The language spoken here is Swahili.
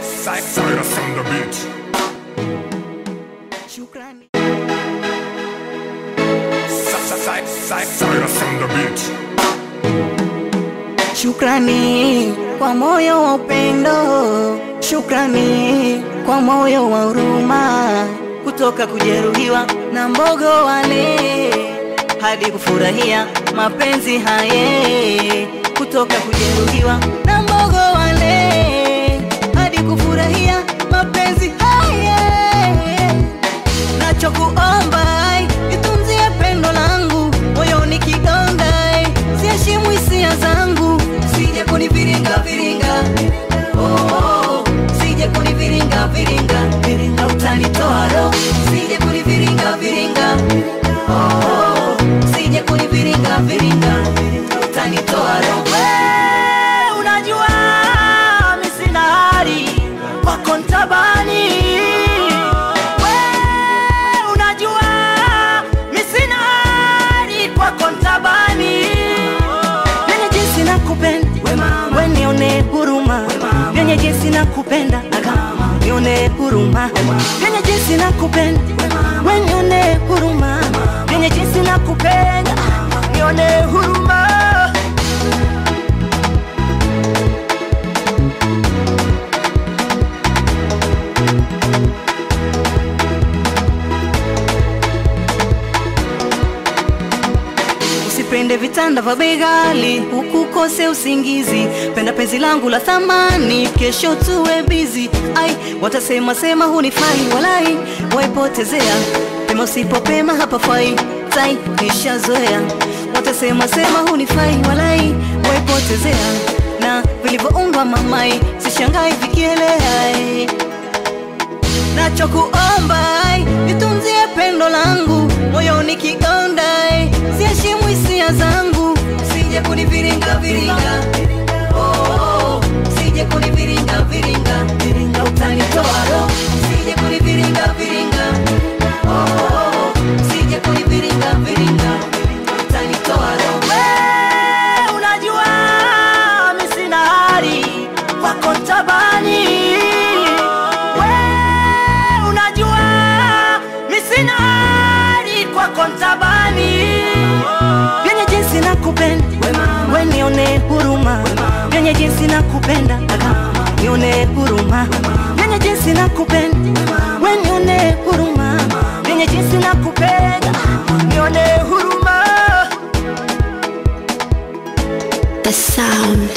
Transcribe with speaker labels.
Speaker 1: from the beat.
Speaker 2: Shukrani.
Speaker 1: From the beat.
Speaker 2: Shukrani kwa moyo wa upendo, shukrani kwa moyo wa huruma, kutoka kujeruhiwa na mbogo wale hadi kufurahia mapenzi haye, kutoka kujeruhiwa na mbogo wale hadi kufurahia mapenzi haye. Nachokuomba itunzie pendo langu moyoni kidonda, siheshimu hisia zangu, sije kuniviringa viringa. Oh, sije kuniviringa viringa, viringa utanitoa roho, sije kuniviringa viringa. Oh, sije kuniviringa viringa, utanitoa roho. Wewe unajua mimi sina hali wako ntabani. Wewe unajua mimi sina hali wako ntabani. Yenye jinsi nakupenda wewe nione huruma, yenye jinsi nakupenda nione huruma, yenye jinsi nakupenda wewe nione huruma, yenye jinsi nakupenda nione huruma. Usipende vitanda vya bei ghali ukukose usingizi, penda penzi langu la thamani, kesho tuwe busy. Ai, watasema sema hunifai, walai waipotezea, pema usipopema hapa fai, tai nishazoea. Watasema sema hunifai, walai waipotezea, na vilivyoungwa mamai sishangai vikielea. Nachokuomba nitunzie pendo langu moyoni kidonda, siheshimu hisia zangu, sije kuniviringa viringa. Oh, sije kuniviringa viringa, viringa utanitoa roho, sije kuniviringa viringa. Oh, sije kuniviringa viringa, utanitoa roho. Wewe unajua mimi sina hali wako ntabani. Wewe unajua mimi sina hali kwako ntabani. Yenye jinsi nakupenda wewe nione huruma, yenye jinsi nakupenda nione huruma, yenye jinsi nakupenda wewe nione huruma, yenye jinsi nakupenda nione huruma.
Speaker 3: The sound.